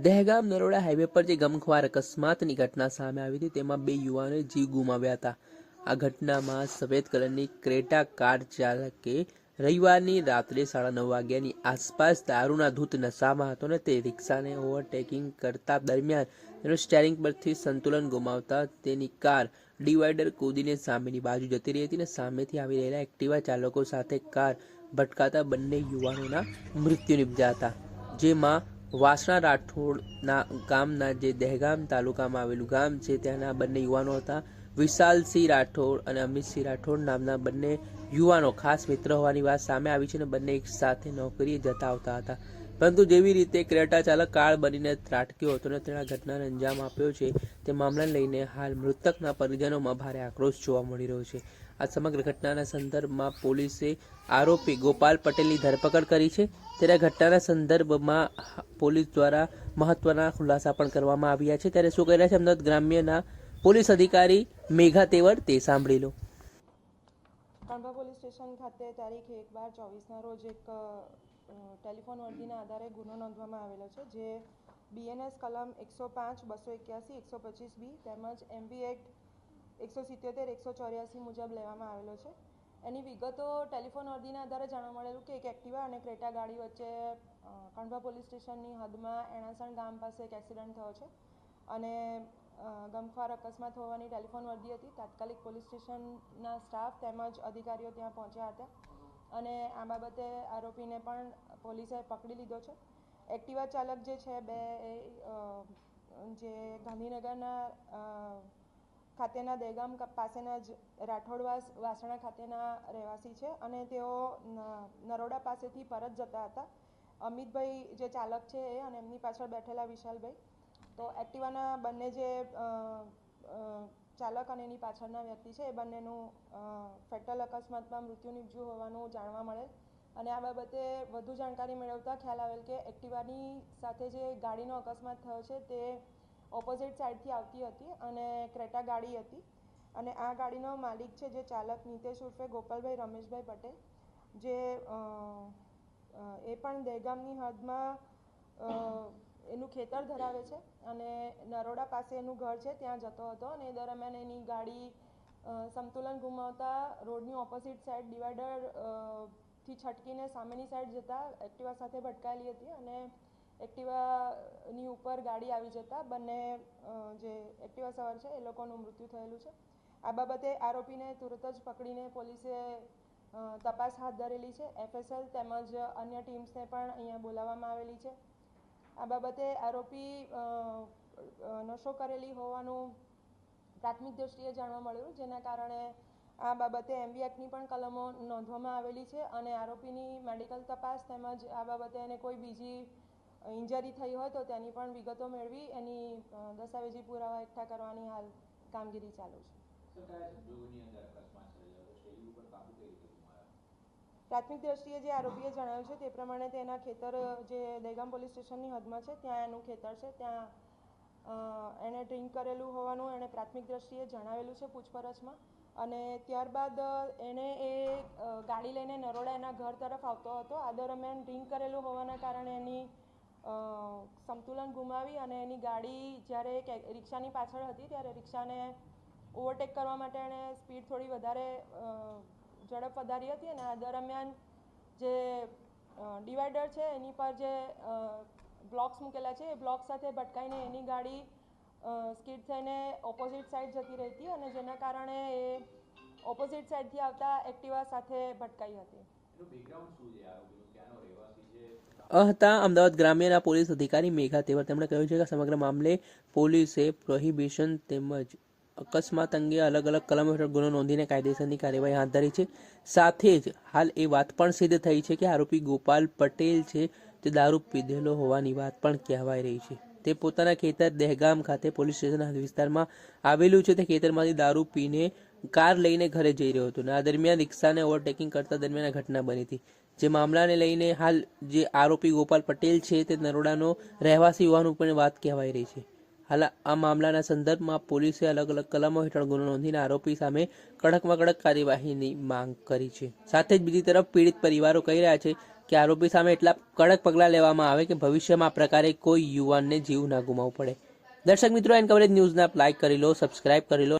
Dehgam Naroda highway પર જે ગમખ્વાર અકસ્માતની ઘટના સામે આવી હતી તેમાં 2 યુવાનોએ જીવ ગુમાવ્યા હતા। આ ઘટનામાં સફેદ કલરની ક્રેટા કાર ચાલકે રવિવારની રાત્રે 9:30 વાગ્યાની આસપાસ દારૂના ધૂત નશામાં હતો ને તે રિક્ષાને ઓવરટેકિંગ કરતા દરમિયાન તેનું સ્ટીયરિંગ પરથી સંતુલન ગુમાવતા તેની કાર ડિવાઈડર કૂદીને સામેની બાજુ જતી રહી હતી ને સામેથી આવી રહેલા એક્ટિવા ચાલકો સાથે કાર ભટકાતા બંને યુવાનોના મૃત્યુ નિપજ્યા હતા, જેમાં વાસણા રાઠોડના ગામના જે દહેગામ તાલુકામાં આવેલું ગામ છે ત્યાંના બંને યુવાનો હતા। વિશાલસિંહ રાઠોડ અને અમિતસિંહ રાઠોડ નામના બંને યુવાનો ખાસ મિત્ર હોવાની વાત સામે આવી છે અને બંને એક સાથે નોકરીએ જતા આવતા હતા, પરંતુ જેવી રીતે ક્રેટા ચાલક કાર બનીને ત્રાટક્યો હતો અને તેના ઘટનાને અંજામ આપ્યો છે તે મામલાને લઈને હાલ મૃતકના પરિજનોમાં ભારે આક્રોશ જોવા મળી રહ્યો છે। આ સમગ્ર ઘટનાના સંદર્ભમાં પોલીસે આરોપી ગોપાલ પટેલની ધરપકડ કરી છે। ત્યારે ઘટનાના સંદર્ભમાં પોલીસ દ્વારા મહત્વના ખુલાસા પણ કરવામાં આવ્યા છે। ત્યારે શું કહી રહ્યા છે અમદાવાદ ગ્રામ્યના પોલીસ અધિકારી મેઘા તેવર તે સાંભળી લો। કણભા પોલીસ સ્ટેશન ખાતે તારીખ 1/12/24ના રોજ એક ટેલિફોન વર્દીના આધારે ગુનો નોંધવામાં આવેલો છે, જે BNS કલમ 105, 281, 125B તેમજ MV એક્ટ 177, 184 મુજબ લેવામાં આવેલો છે। એની વિગતો ટેલિફોન વર્દીના આધારે જાણવા મળેલું કે એક એક્ટિવા અને ક્રેટા ગાડી વચ્ચે કણભા પોલીસ સ્ટેશનની હદમાં એણાસણ ગામ પાસે એક એક્સિડન્ટ થયો છે અને ગમખ્વાર અકસ્માત હોવાની ટેલિફોન વર્દી હતી। તાત્કાલિક પોલીસ સ્ટેશનના સ્ટાફ તેમજ અધિકારીઓ ત્યાં પહોંચ્યા હતા અને આ બાબતે આરોપીને પણ પોલીસે પકડી લીધો છે। એક્ટિવા ચાલક જે છે બે જે ગાંધીનગરના ખાતેના દહેગામ પાસેના જ રાઠોડવાસ વાસણા ખાતેના રહેવાસી છે અને તેઓ નરોડા પાસેથી પરત જતા હતા। અમિતભાઈ જે ચાલક છે એ અને એમની પાછળ બેઠેલા વિશાલભાઈ, તો એક્ટિવાના બંને જે ચાલક અને એની પાછળના વ્યક્તિ છે એ બંનેનું ફેટલ અકસ્માતમાં મૃત્યુ નિપજ્યું હોવાનું જાણવા મળેલ અને આ બાબતે વધુ જાણકારી મેળવતા ખ્યાલ આવેલ કે એક્ટિવાની સાથે જે ગાડીનો અકસ્માત થયો છે તે ઓપોઝિટ સાઈડથી આવતી હતી અને ક્રેટા ગાડી હતી અને આ ગાડીનો માલિક છે જે ચાલક નીતેશ ઉર્ફે ગોપાલભાઈ રમેશભાઈ પટેલ, જે એ પણ દહેગામની હદમાં એનું ખેતર ધરાવે છે અને નરોડા પાસે એનું ઘર છે ત્યાં જતો હતો અને એ દરમિયાન એની ગાડી સંતુલન ગુમાવતા રોડની ઓપોઝિટ સાઈડ ડિવાઈડર થી છટકીને સામેની સાઈડ જતા એક્ટિવા સાથે ભટકાયેલી હતી અને એક્ટિવાની ઉપર ગાડી આવી જતા બંને જે એક્ટિવા સવાર છે એ લોકોનું મૃત્યુ થયેલું છે। આ બાબતે આરોપીને તુરત જ પકડીને પોલીસે તપાસ હાથ ધરેલી છે। FSL તેમજ અન્ય ટીમ્સને પણ અહીંયા બોલાવવામાં આવેલી છે। આ બાબતે આરોપી નશો કરેલી હોવાનું પ્રાથમિક દ્રષ્ટિએ જાણવા મળ્યું, જેના કારણે આ બાબતે MV એક્ટની પણ કલમો નોંધવામાં આવેલી છે અને આરોપીની મેડિકલ તપાસ તેમજ આ બાબતે એને કોઈ બીજી ઇન્જરી થઈ હોય તો તેની પણ વિગતો મેળવી એની દસ્તાવેજી પુરાવા એકઠા કરવાની હાલ કામગીરી ચાલુ છે। પ્રાથમિક દ્રષ્ટિએ જે આરોપીએ જણાવ્યું છે તે પ્રમાણે તેના ખેતર જે દહેગામ પોલીસ સ્ટેશનની હદમાં છે ત્યાં એનું ખેતર છે, ત્યાં એણે ડ્રિંક કરેલું હોવાનું એણે પ્રાથમિક દ્રષ્ટિએ જણાવેલું છે પૂછપરછમાં અને ત્યારબાદ એણે એ ગાડી લઈને નરોડા એના ઘર તરફ આવતો હતો। આ દરમિયાન ડ્રિંક કરેલું હોવાના કારણે એની સંતુલન ગુમાવી અને એની ગાડી જ્યારે રિક્ષાની પાછળ હતી ત્યારે રિક્ષાને ઓવરટેક કરવા માટે એણે સ્પીડ થોડી વધારે ઝડપ વધારી હતી અને આ દરમિયાન જે ડિવાઈડર છે એની પર જે બ્લોક્સ મૂકેલા છે એ બ્લોક સાથે ભટકાઈને એની ગાડી સ્કીડ થઈને ઓપોઝિટ સાઈડ જતી રહી હતી અને જેના કારણે એ ઓપોઝિટ સાઈડથી આવતા એક્ટિવા સાથે ભટકાઈ હતી। હતા અમદાવાદ ગ્રામ્યના પોલીસ અધિકારી મેઘા તેવર। તેમણે કહ્યું છે કે સમગ્ર મામલે પોલીસે પ્રોહિબિશન તેમજ અકસ્માત અંગે અલગ અલગ કલમો હેઠળ ગુનો નોંધીને કાયદેસરની કાર્યવાહી હાથ ધરી છે। સાથે જ હાલ એ વાત પણ સિદ્ધ થઈ છે કે આરોપી ગોપાલ પટેલ છે તે દારૂ પીધેલો હોવાની વાત પણ કહેવાઈ રહી છે। તે પોતાના ખેતર દહેગામ ખાતે પોલીસ સ્ટેશનના વિસ્તારમાં આવેલું છે। તે ખેતરમાંથી દારૂ પીને કાર લઈને ઘરે જઈ રહ્યો હતો અને આ દરમિયાન રિક્ષાને ઓવરટેકિંગ કરતા દરમિયાન આ ઘટના બની હતી। જે મામલાને લઈને હાલ જે આરોપી ગોપાલ પટેલ છે તે નરોડાનો રહેવાસી હોવાનું પણ વાત કહેવાઈ રહી છે। હાલ આ મામલાના સંદર્ભમાં પોલીસે અલગ અલગ કલમો હેઠળ ગુનો નોંધીને આરોપી સામે કડકમાં કડક કાર્યવાહીની માંગ કરી છે। સાથે જ બીજી તરફ પીડિત પરિવારો કહી રહ્યા છે કે આરોપી સામે એટલા કડક પગલાં લેવામાં આવે કે ભવિષ્યમાં આ પ્રકારે કોઈ યુવાનને જીવ ના ગુમાવવું પડે. દર્શક મિત્રો, એન કવરેજ ન્યૂઝને આપ લાઇક કરી લો, સબસ્ક્રાઇબ કરી લો.